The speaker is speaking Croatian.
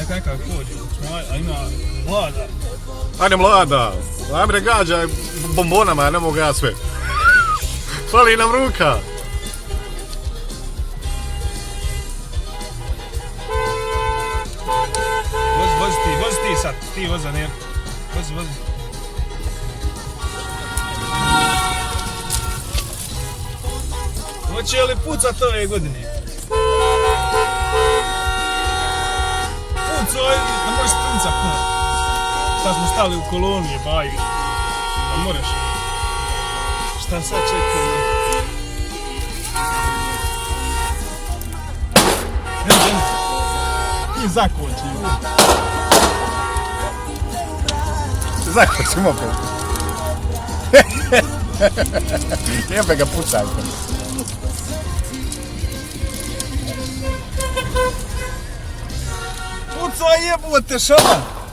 Kakav pođe, a ima mlada. Ajde mlada, ajme ne gađaj bombonama, ja ne mogu ja sve. Fali nam ruka. Vozi ti sad, ti voza ne. Vozi. Hoće li pucat ove godine? Pucao, ne možeš pucat puno. Sad smo stali u kolonije, bajge. Pa moraš. Šta sad čekamo? I zakoči. Zakoči moped. Jebe ga pucaj. Pucao jebote šama!